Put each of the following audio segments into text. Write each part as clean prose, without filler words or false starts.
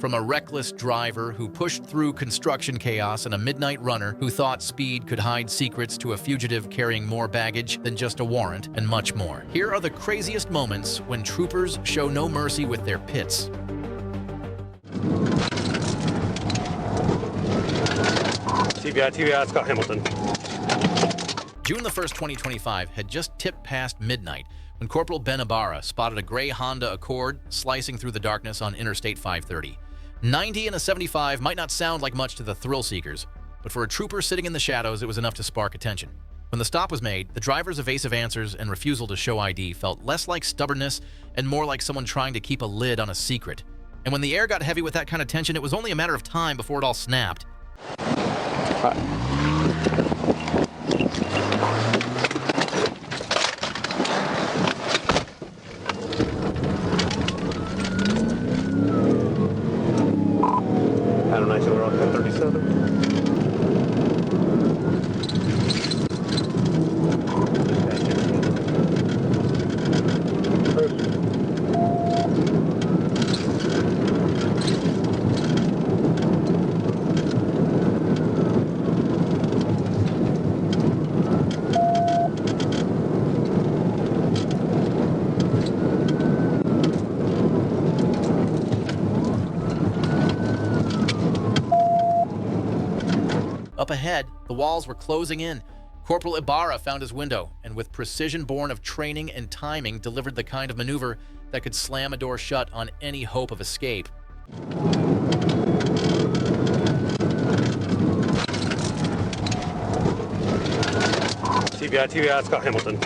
From a reckless driver who pushed through construction chaos and a midnight runner who thought speed could hide secrets to a fugitive carrying more baggage than just a warrant, and much more. Here are the craziest moments when troopers show no mercy with their pits. TBI, Scott Hamilton. June the 1st, 2025 had just tipped past midnight when Corporal Ben Ibarra spotted a gray Honda Accord slicing through the darkness on Interstate 530. 90 and a 75 might not sound like much to the thrill seekers, but for a trooper sitting in the shadows, it was enough to spark attention. When the stop was made, the driver's evasive answers and refusal to show ID felt less like stubbornness and more like someone trying to keep a lid on a secret. And when the air got heavy with that kind of tension, it was only a matter of time before it all snapped. Termination, we're on 1037. Up ahead, the walls were closing in. Corporal Ibarra found his window, and with precision born of training and timing, delivered the kind of maneuver that could slam a door shut on any hope of escape. TBI, Scott Hamilton.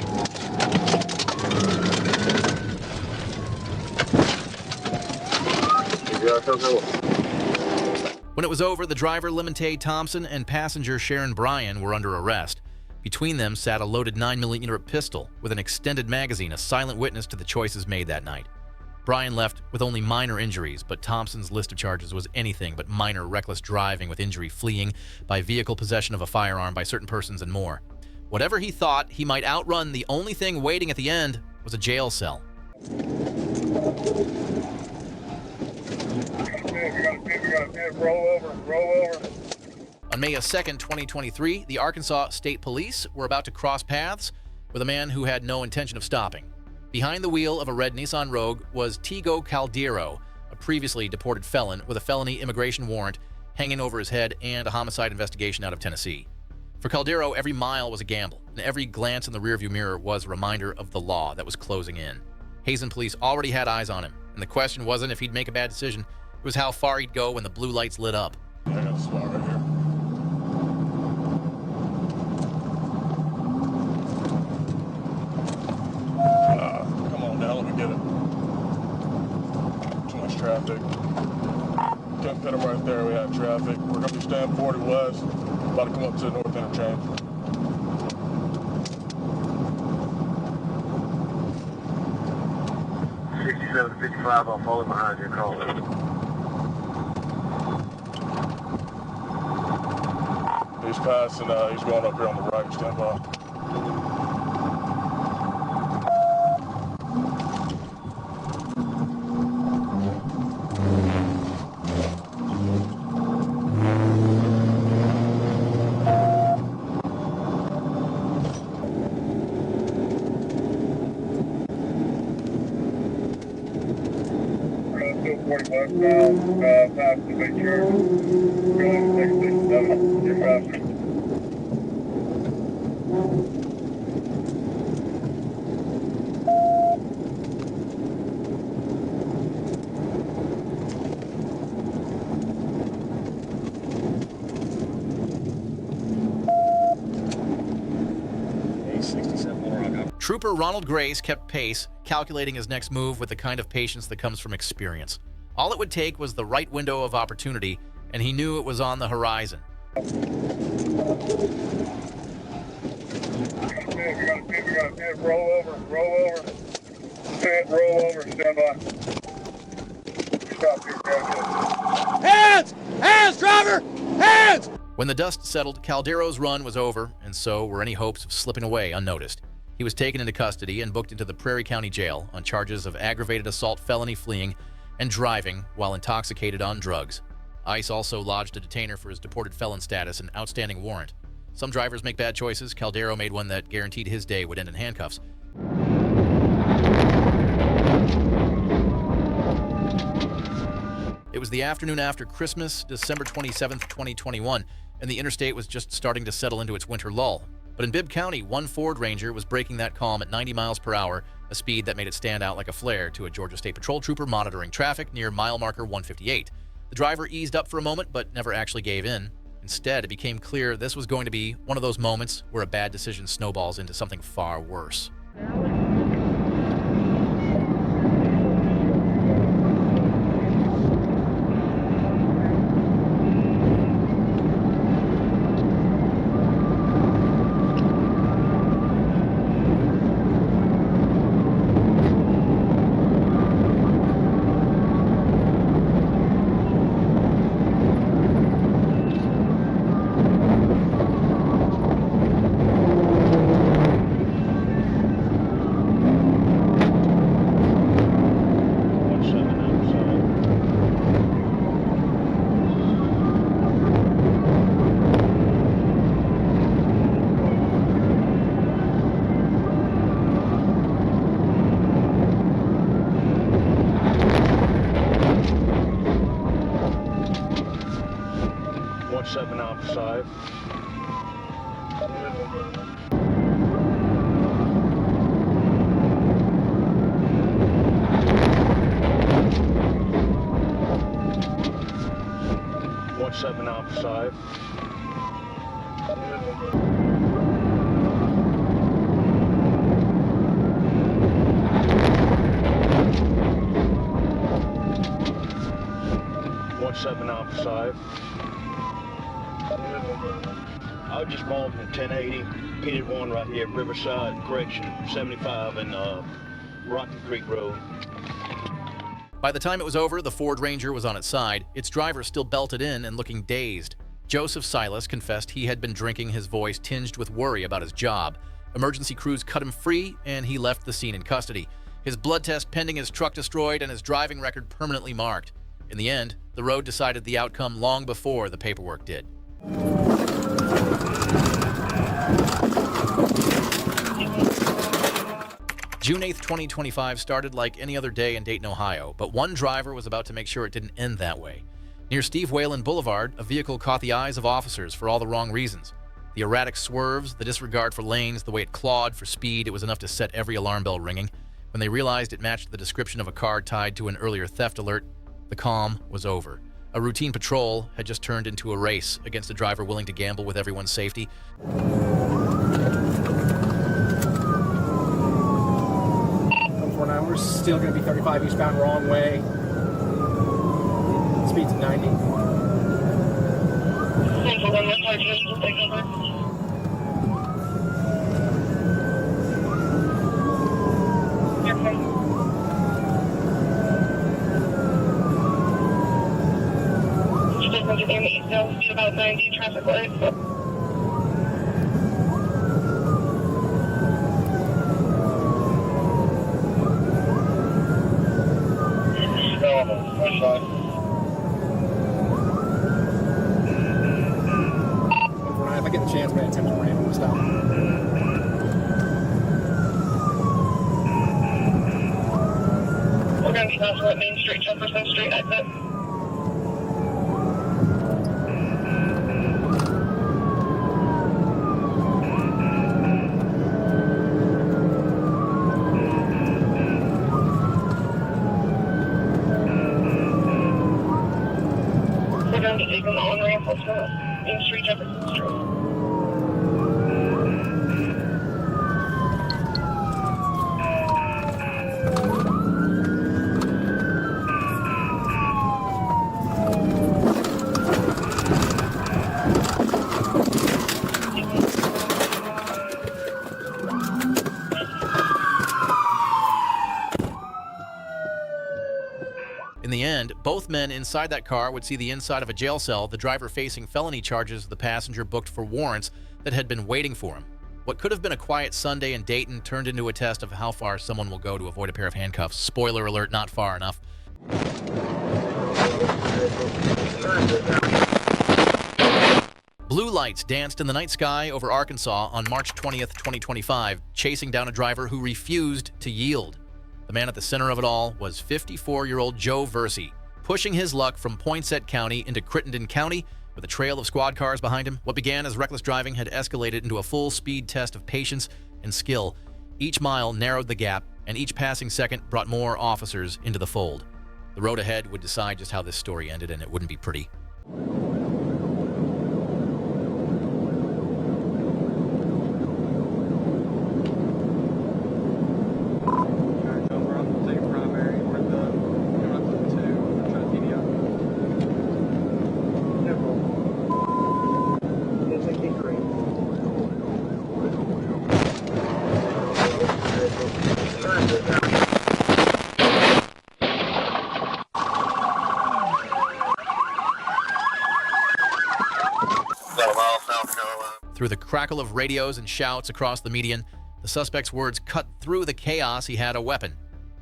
When it was over, the driver, Lemontae Thompson, and passenger Sharon Bryan were under arrest. Between them sat a loaded 9mm pistol with an extended magazine, a silent witness to the choices made that night. Bryan left with only minor injuries, but Thompson's list of charges was anything but minor reckless driving with injury, fleeing by vehicle, possession of a firearm by certain persons, and more. Whatever he thought he might outrun, the only thing waiting at the end was a jail cell. Roll over. On May 2nd, 2023, the Arkansas State Police were about to cross paths with a man who had no intention of stopping. Behind the wheel of a red Nissan Rogue was Tigo Caldero, a previously deported felon with a felony immigration warrant hanging over his head and a homicide investigation out of Tennessee. For Caldero, every mile was a gamble, and every glance in the rearview mirror was a reminder of the law that was closing in. Hazen police already had eyes on him, and the question wasn't if he'd make a bad decision, it was how far he'd go when the blue lights lit up. I got a spot right here. Come on down, let me get it. Too much traffic. Can't put them right there, we have traffic. We're gonna be staying 40 west, about to come up to the north interchange. To 55, I'll follow behind you, call it. He's passing, he's going up here on the right, stand by. Past the big church, going 667, you're faster. Trooper Ronald Grace kept pace, calculating his next move with the kind of patience that comes from experience. All it would take was the right window of opportunity, and he knew it was on the horizon. Roll over. Stand by. Stop here, Hands, driver! Hands! When the dust settled, Caldero's run was over, and so were any hopes of slipping away unnoticed. He was taken into custody and booked into the Prairie County Jail on charges of aggravated assault felony fleeing and driving while intoxicated on drugs. ICE also lodged a detainer for his deported felon status and outstanding warrant. Some drivers make bad choices. Caldero made one that guaranteed his day would end in handcuffs. It was the afternoon after Christmas, December 27, 2021, and the interstate was just starting to settle into its winter lull. But in Bibb County, one Ford Ranger was breaking that calm at 90 miles per hour, a speed that made it stand out like a flare to a Georgia State Patrol trooper monitoring traffic near mile marker 158. The driver eased up for a moment, but never actually gave in. Instead, it became clear this was going to be one of those moments where a bad decision snowballs into something far worse. Seven outside. Seven outside. Seven outside. I was just involved in 1080, pitted one right here, Riverside Correction, 75 and Rocky Creek Road. By the time it was over, the Ford Ranger was on its side, its driver still belted in and looking dazed. Joseph Silas confessed he had been drinking, his voice tinged with worry about his job. Emergency crews cut him free, and he left the scene in custody. His blood test pending, his truck destroyed, and his driving record permanently marked. In the end, the road decided the outcome long before the paperwork did. June 8th, 2025 started like any other day in Dayton, Ohio, but one driver was about to make sure it didn't end that way. Near Steve Whalen Boulevard, a vehicle caught the eyes of officers for all the wrong reasons. The erratic swerves, the disregard for lanes, the way it clawed for speed, it was enough to set every alarm bell ringing. When they realized it matched the description of a car tied to an earlier theft alert, the calm was over. A routine patrol had just turned into a race against a driver willing to gamble with everyone's safety. We're still going to be 35 eastbound, wrong way. Speed's 90. About 90 traffic lights. If I get the chance, I'm going to attempt to ram him. Stop. We're going to be passing at Main Street, Jefferson Street exit. We're going to be taking the on-ramp to Main Street, Jefferson Street. In the end, both men inside that car would see the inside of a jail cell, the driver facing felony charges, the passenger booked for warrants that had been waiting for him. What could have been a quiet Sunday in Dayton turned into a test of how far someone will go to avoid a pair of handcuffs. Spoiler alert, not far enough. Blue lights danced in the night sky over Arkansas on March 20th, 2025, chasing down a driver who refused to yield. The man at the center of it all was 54-year-old Joe Versey, pushing his luck from Poinsett County into Crittenden County with a trail of squad cars behind him. What began as reckless driving had escalated into a full speed test of patience and skill. Each mile narrowed the gap, and each passing second brought more officers into the fold. The road ahead would decide just how this story ended, and it wouldn't be pretty. Through the crackle of radios and shouts across the median, the suspect's words cut through the chaos. He had a weapon.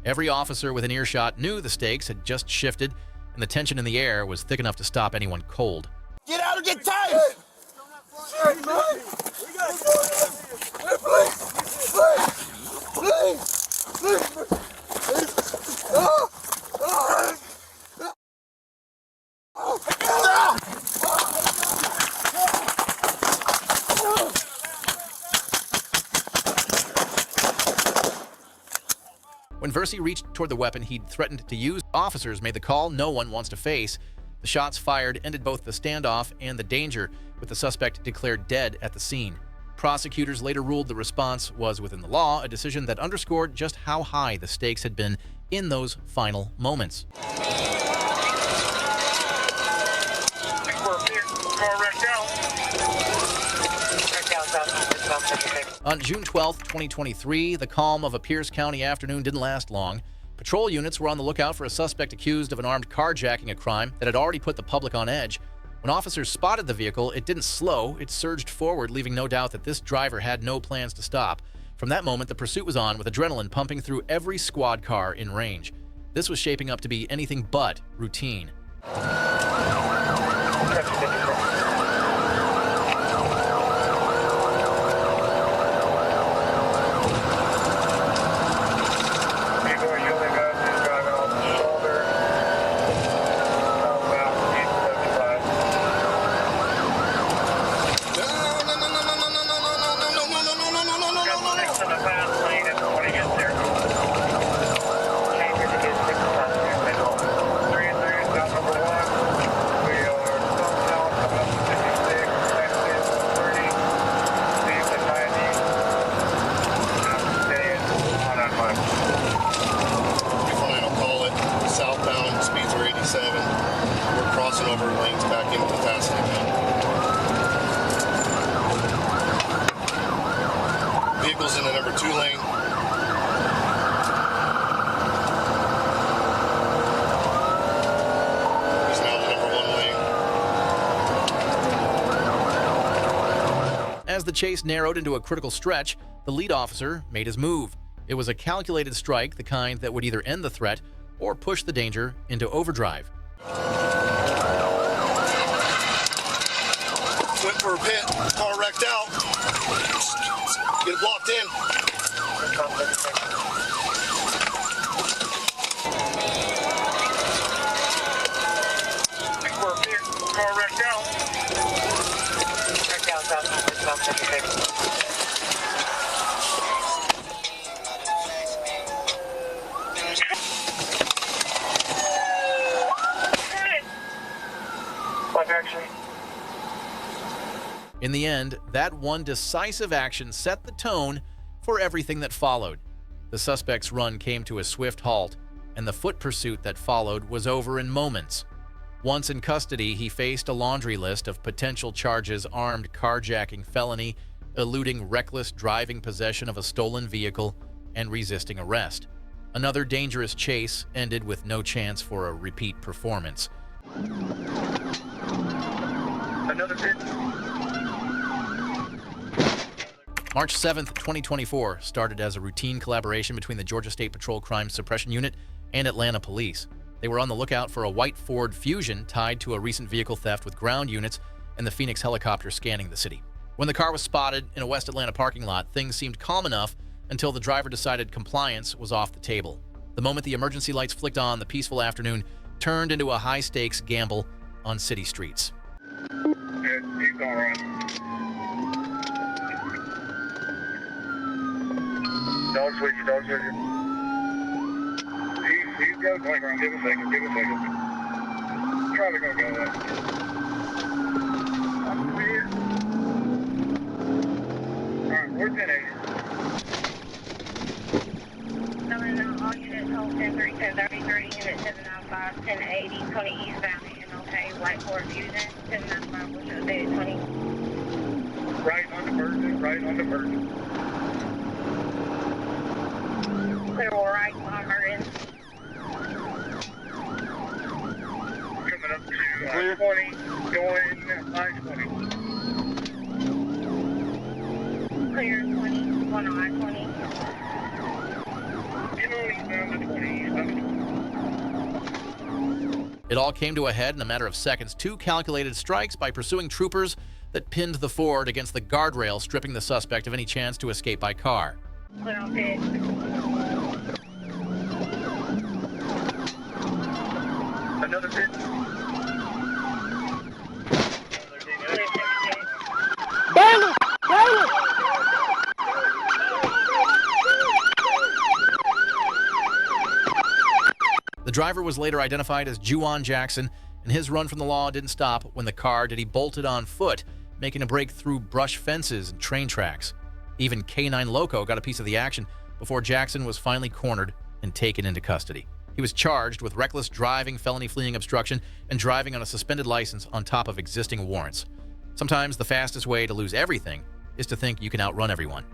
Every officer within earshot knew the stakes had just shifted, and the tension in the air was thick enough to stop anyone cold. Get out or get tight! When Versey reached toward the weapon he'd threatened to use, officers made the call no one wants to face. The shots fired ended both the standoff and the danger, with the suspect declared dead at the scene. Prosecutors later ruled the response was within the law, a decision that underscored just how high the stakes had been in those final moments. On June 12, 2023, the calm of a Pierce County afternoon didn't last long. Patrol units were on the lookout for a suspect accused of an armed carjacking, a crime that had already put the public on edge. When officers spotted the vehicle, it didn't slow, it surged forward, leaving no doubt that this driver had no plans to stop. From that moment, the pursuit was on, with adrenaline pumping through every squad car in range. This was shaping up to be anything but routine. Vehicles in the number 2 lane. He's now the number 1 lane. As the chase narrowed into a critical stretch, the lead officer made his move. It was a calculated strike, the kind that would either end the threat or push the danger into overdrive. Went for a pit, car wrecked out. Get it blocked in. Car wrecked out. Wrecked out, In the end, that one decisive action set the tone for everything that followed. The suspect's run came to a swift halt, and the foot pursuit that followed was over in moments. Once in custody, he faced a laundry list of potential charges: armed carjacking, felony, eluding reckless driving possession of a stolen vehicle, and resisting arrest. Another dangerous chase ended with no chance for a repeat performance. Another pit. March 7th, 2024 started as a routine collaboration between the Georgia State Patrol Crime Suppression Unit and Atlanta Police. They were on the lookout for a white Ford Fusion tied to a recent vehicle theft with ground units and the Phoenix helicopter scanning the city. When the car was spotted in a West Atlanta parking lot, things seemed calm enough until the driver decided compliance was off the table. The moment the emergency lights flicked on, the peaceful afternoon turned into a high-stakes gamble on city streets. He's all right. Dogs with you, dogs with you. He's got a blank around. Give a second. Probably gonna go that. Alright, we're 1080. Coming out, all units hold 10-3, 1033, unit 795, 1080, 20 eastbound, MLK, White Ford Fusion, 1095, we'll show day 20. Right on the Virgin. Clear right on Merton. Coming up to I-20, going I-20. Clear 20, going on I-20. It all came to a head in a matter of seconds. Two calculated strikes by pursuing troopers that pinned the Ford against the guardrail, stripping the suspect of any chance to escape by car. Clear on pit. Another pit. The driver was later identified as Juwan Jackson, and his run from the law didn't stop when the car did. He bolted on foot, making a break through brush fences and train tracks. Even K9 Loco got a piece of the action before Jackson was finally cornered and taken into custody. He was charged with reckless driving, felony fleeing obstruction, and driving on a suspended license on top of existing warrants. Sometimes the fastest way to lose everything is to think you can outrun everyone.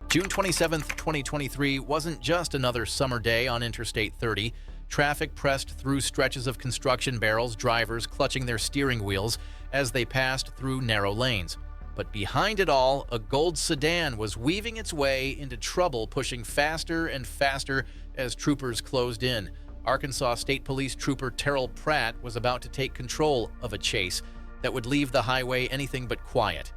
June 27th, 2023 wasn't just another summer day on Interstate 30. Traffic pressed through stretches of construction barrels, drivers clutching their steering wheels as they passed through narrow lanes. But behind it all, a gold sedan was weaving its way into trouble, pushing faster and faster as troopers closed in. Arkansas State Police Trooper Terrell Pratt was about to take control of a chase that would leave the highway anything but quiet.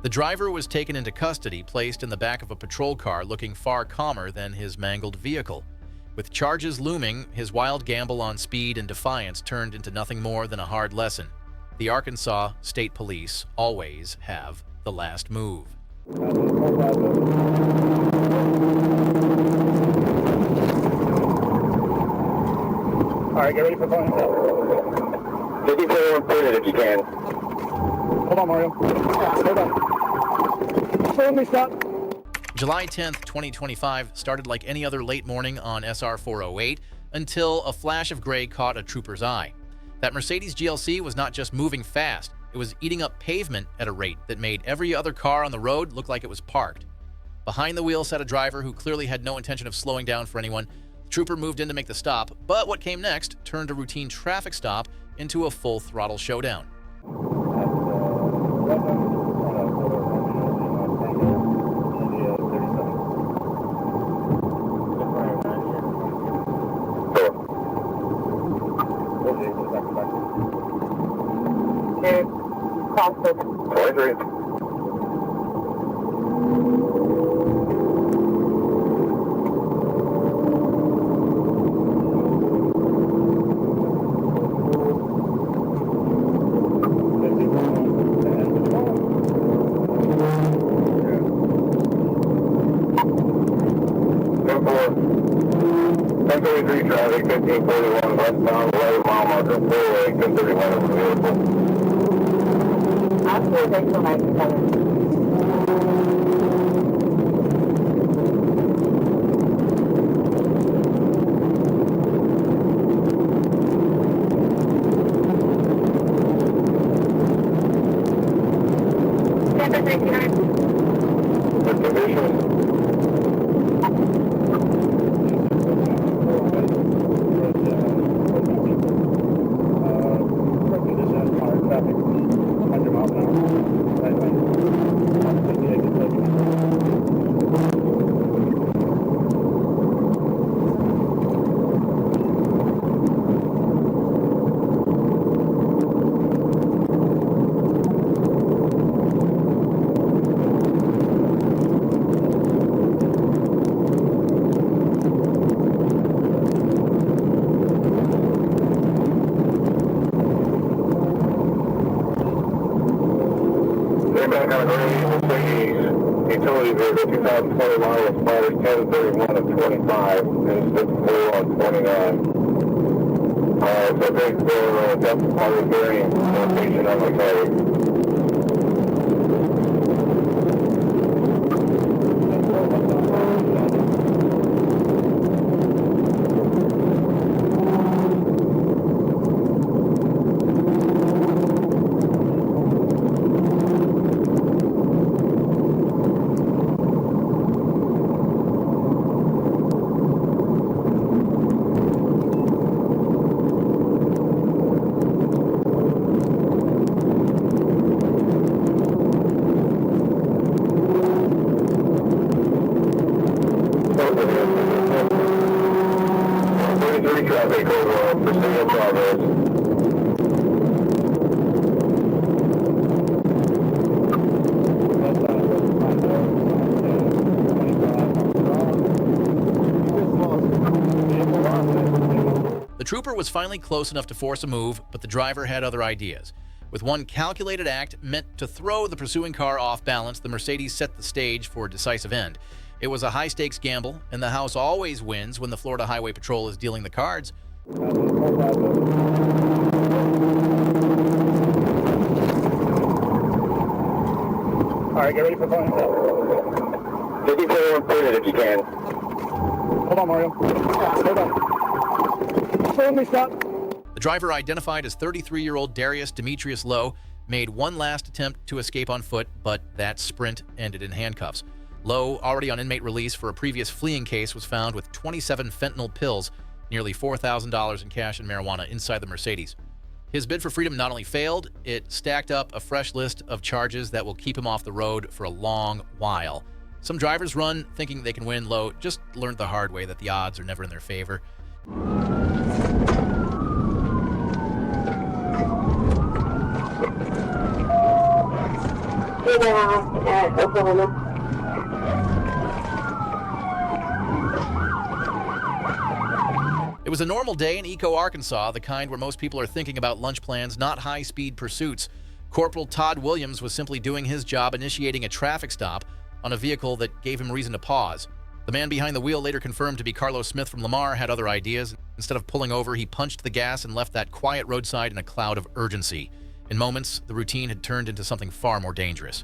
The driver was taken into custody, placed in the back of a patrol car, looking far calmer than his mangled vehicle. With charges looming, his wild gamble on speed and defiance turned into nothing more than a hard lesson. The Arkansas State Police always have the last move. All right, get ready for phone. 54 pointed if you can. Hold on, Mario. Hold on. Hold me, stop. July 10th, 2025 started like any other late morning on SR 408 until a flash of gray caught a trooper's eye. That Mercedes GLC was not just moving fast, it was eating up pavement at a rate that made every other car on the road look like it was parked. Behind the wheel sat a driver who clearly had no intention of slowing down for anyone. The trooper moved in to make the stop, but what came next turned a routine traffic stop into a full-throttle showdown. Traffic 1541 westbound, 11-mile marker, 4-way, 1031 over the vehicle. I'll say they come 97. The conditions. Utility vehicle 2020 model expires 10/31 of 25 and it's 4 on 29. So thanks for depth part of bearing location on the code. Traffic over pursuit of progress. The trooper was finally close enough to force a move, but the driver had other ideas. With one calculated act meant to throw the pursuing car off balance, the Mercedes set the stage for a decisive end. It was a high-stakes gamble, and the house always wins when the Florida Highway Patrol is dealing the cards. All right, get ready for phone. 54 cleared if you can. Hold on, Mario. Hold on. Hold me, stop. The driver, identified as 33-year-old Darius Demetrius Lowe, made one last attempt to escape on foot, but that sprint ended in handcuffs. Lowe, already on inmate release for a previous fleeing case, was found with 27 fentanyl pills, nearly $4,000 in cash and marijuana inside the Mercedes. His bid for freedom not only failed, it stacked up a fresh list of charges that will keep him off the road for a long while. Some drivers run thinking they can win. Lowe just learned the hard way that the odds are never in their favor. It was a normal day in Eco, Arkansas, the kind where most people are thinking about lunch plans, not high-speed pursuits. Corporal Todd Williams was simply doing his job, initiating a traffic stop on a vehicle that gave him reason to pause. The man behind the wheel, later confirmed to be Carlos Smith from Lamar, had other ideas. Instead of pulling over, he punched the gas and left that quiet roadside in a cloud of urgency. In moments, the routine had turned into something far more dangerous.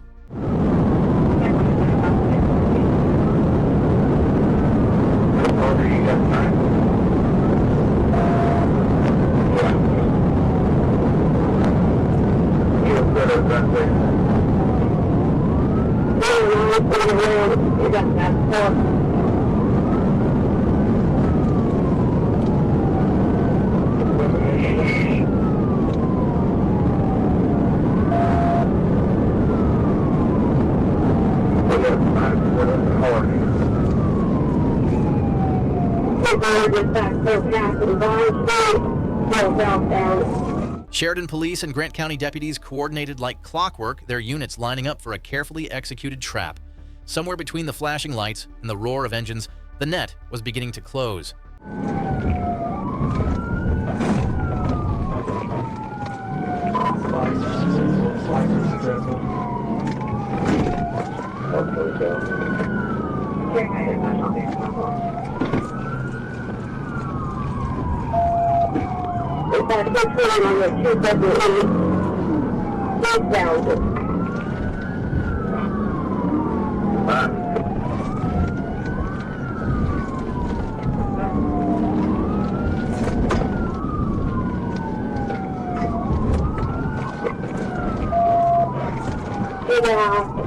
Sheridan Police and Grant County deputies coordinated like clockwork, their units lining up for a carefully executed trap. Somewhere between the flashing lights and the roar of engines, the net was beginning to close.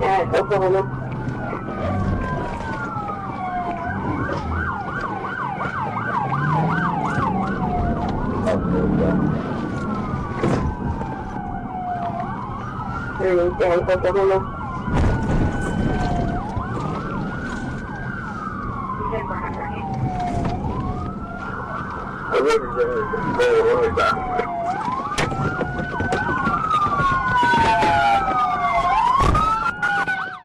At Oklahoma. Oklahoma.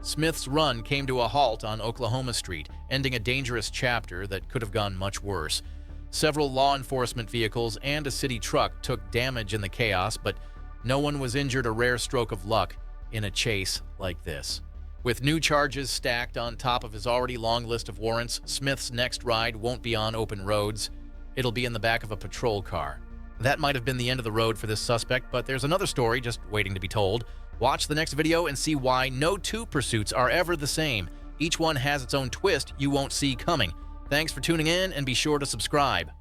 Smith's run came to a halt on Oklahoma Street, ending a dangerous chapter that could have gone much worse. Several law enforcement vehicles and a city truck took damage in the chaos, but no one was injured, a rare stroke of luck in a chase like this. With new charges stacked on top of his already long list of warrants, Smith's next ride won't be on open roads. It'll be in the back of a patrol car. That might have been the end of the road for this suspect, but there's another story just waiting to be told. Watch the next video and see why no two pursuits are ever the same. Each one has its own twist you won't see coming. Thanks for tuning in, and be sure to subscribe.